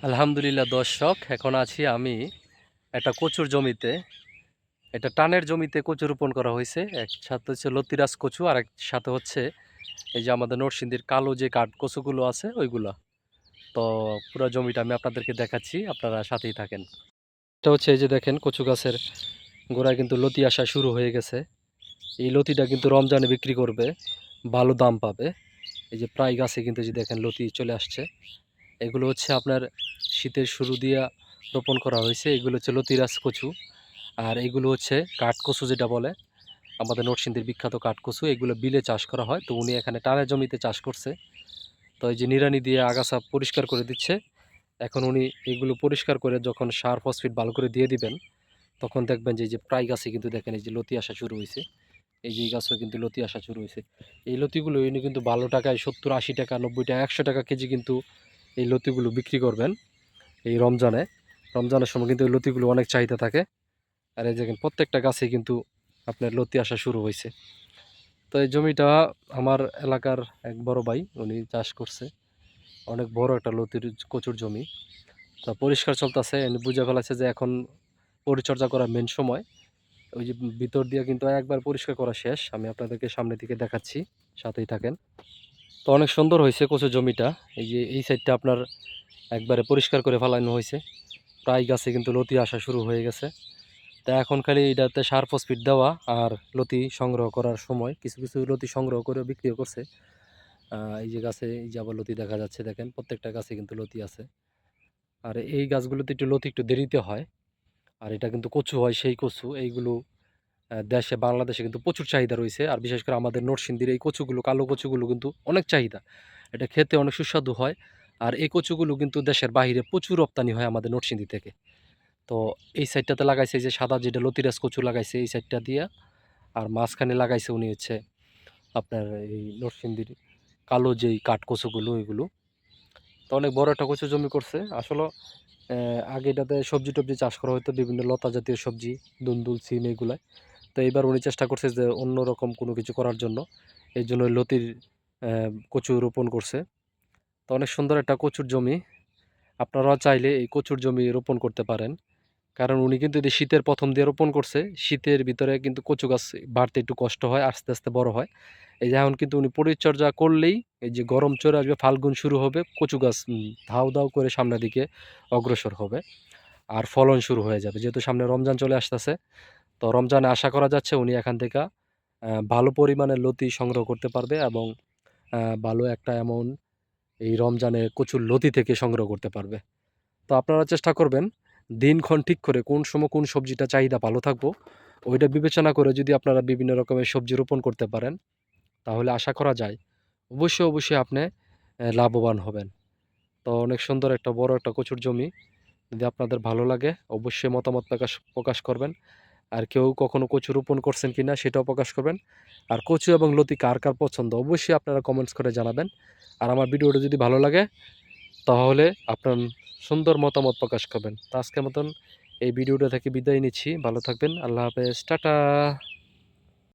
আলহামদুলিল্লাহ দর্শক, এখন আছি আমি একটা কচুর জমিতে। এটা টানের জমিতে কচু রোপণ করা হয়েছে। এক সাথে হচ্ছে লতিরাজ কচু, আর এক সাথে হচ্ছে এই যে আমাদের নরসিংদীর কালো যে কাঠ কচুগুলো আছে ওইগুলা। তো পুরো জমিটা আমি আপনাদেরকে দেখাচ্ছি, আপনারা সাথেই থাকেন। এটা হচ্ছে এই যে দেখেন, কচু গাছের গোড়ায় কিন্তু লতি আসা শুরু হয়ে গেছে। এই লতিটা কিন্তু রমজানে বিক্রি করবে, ভালো দাম পাবে। এই যে প্রায় গাছে কিন্তু যে দেখেন লতি চলে আসছে। এগুলো হচ্ছে আপনার শীতের শুরু দিয়া রোপণ করা হয়েছে। এগুলো হচ্ছে লতিরাজ কচু, আর এগুলো হচ্ছে কাঠকচু যেটা বলে, আমাদের নরসিংদীর বিখ্যাত কাঠকচু। এগুলো বিলে চাষ করা হয়, তো উনি এখানে টানের জমিতে চাষ করছে। তো এই যে নিড়ানি দিয়ে আগাছা পরিষ্কার করে দিচ্ছে। এখন উনি এগুলো পরিষ্কার করে যখন সার ফসফেট ভালো করে দিয়ে দিবেন, তখন দেখবেন যে এই যে প্রায় গাছে কিন্তু দেখেন এই যে লতি আসা শুরু হয়েছে। এই যে এই গাছও কিন্তু লতি আসা শুরু হয়েছে। এই লতিগুলো উনি কিন্তু ভালো টাকায় 70-80 টাকা, 90 টাকা, 100 টাকা কেজি কিন্তু এই লতিগুলো বিক্রি করবেন এই রমজানে। রমজানের সময় কিন্তু এই লতিগুলো অনেক চাহিদা থাকে। আর এই দেখেন প্রত্যেকটা গাছে কিন্তু আপনার লতি আসা শুরু হয়েছে। তো এই জমিটা আমার এলাকার এক বড় ভাই উনি চাষ করছে, অনেক বড় একটা লতির কচুর জমি। তা পরিষ্কার চলতেছে, বুঝে ফেলাছে যে এখন পরিচর্যা করার মেন সময়। ওই যে ভিতর দিয়ে কিন্তু একবার পরিষ্কার করা শেষ, আমি আপনাদেরকে সামনের দিকে দেখাচ্ছি, সাথেই থাকেন। তো অনেক সুন্দর হয়েছে কচুর জমিটা। এই যে এই সাইডটা আপনার একবারে পরিষ্কার করে ফেলানো হয়েছে। প্রায় গাছে কিন্তু লতি আসা শুরু হয়ে গেছে। তা এখন খালি এটাতে সার ফসফেট দেওয়া আর লতি সংগ্রহ করার সময়। কিছু কিছু লতি সংগ্রহ করে বিক্রিও করছে। এই যে গাছে এই যে আবার লতি দেখা যাচ্ছে, দেখেন প্রত্যেকটা গাছে কিন্তু লতি আছে। আর এই গাছগুলোতে একটু লতি একটু দেরিতে হয়। আর এটা কিন্তু কচু হয়, সেই কচু এইগুলো দেশে বাংলাদেশে কিন্তু প্রচুর চাহিদা রয়েছে। আর বিশেষ করে আমাদের নরসিংদীর এই কচুগুলো, কালো কচুগুলো কিন্তু অনেক চাহিদা। এটা খেতে অনেক সুস্বাদু হয়। আর এই কচুগুলো কিন্তু দেশের বাইরে প্রচুর রপ্তানি হয় আমাদের নরসিংদী থেকে। তো এই সাইডটাতে লাগাইছে যে সাদা যেটা লতিরাজ কচু লাগাইছে এই সাইডটা দিয়া। আর মাঝখানে লাগাইছে উনি হচ্ছে আপনার এই নরসিংদীর কালো যেই কাঠ কচুগুলো ওইগুলো। তো অনেক বড় একটা কচু জমি করছে আসলে। আগে এটাতে সবজি টবজি চাষ করা হতো, বিভিন্ন লতা জাতীয় সবজি, দুন্দুল, সিম এগুলাই। তো এইবার উনি চেষ্টা করছে যে অন্যরকম কোনো কিছু করার জন্য, এই জন্য লতির কচু রোপণ করছে। তো অনেক সুন্দর একটা কচুর জমি। আপনারাও চাইলে এই কচুর জমি রোপণ করতে পারেন। কারণ উনি কিন্তু এই যে শীতের প্রথম দিয়ে রোপণ করছে, শীতের ভিতরে কিন্তু কচু গাছ বাড়তে একটু কষ্ট হয়, আস্তে আস্তে বড় হয়। এই যে এখন কিন্তু উনি পরিচর্যা করলেই এই যে গরম চলে আসবে, ফাল্গুন শুরু হবে, কচু গাছ ধাউ ধাউ করে সামনের দিকে অগ্রসর হবে। আর ফলন শুরু হয়ে যাবে, যেহেতু সামনে রমজান চলে আসতেছে। তো রমজানে আশা করা যাচ্ছে উনি এখান থেকে ভালো পরিমাণের লতি সংগ্রহ করতে পারবে, এবং ভালো একটা অ্যামাউন্ট এই রমজানে কচুর লতি থেকে সংগ্রহ করতে পারবে। তো আপনারা চেষ্টা করবেন দিনক্ষণ ঠিক করে কোন সময় কোন সবজিটা চাহিদা ভালো থাকবো, ওইটা বিবেচনা করে যদি আপনারা বিভিন্ন রকমের সবজি রোপণ করতে পারেন, তাহলে আশা করা যায় অবশ্যই অবশ্যই আপনি লাভবান হবেন। তো অনেক সুন্দর একটা বড় একটা কচুর জমি। যদি আপনাদের ভালো লাগে অবশ্যই মতামত প্রকাশ প্রকাশ করবেন। আর কেউ কখনো কচু রোপণ করছেন কিনা সেটাও প্রকাশ করবেন। আর কচু এবং লতি কার কার পছন্দ অবশ্যই আপনারা কমেন্টস করে জানাবেন। আর আমার ভিডিওটা যদি ভালো লাগে তাহলে আপনার সুন্দর মতামত প্রকাশ করবেন। তো আজকের মতন এই ভিডিওটা থেকে বিদায় নিচ্ছি। ভালো থাকবেন। আল্লাহ হাফেজ। টাটা।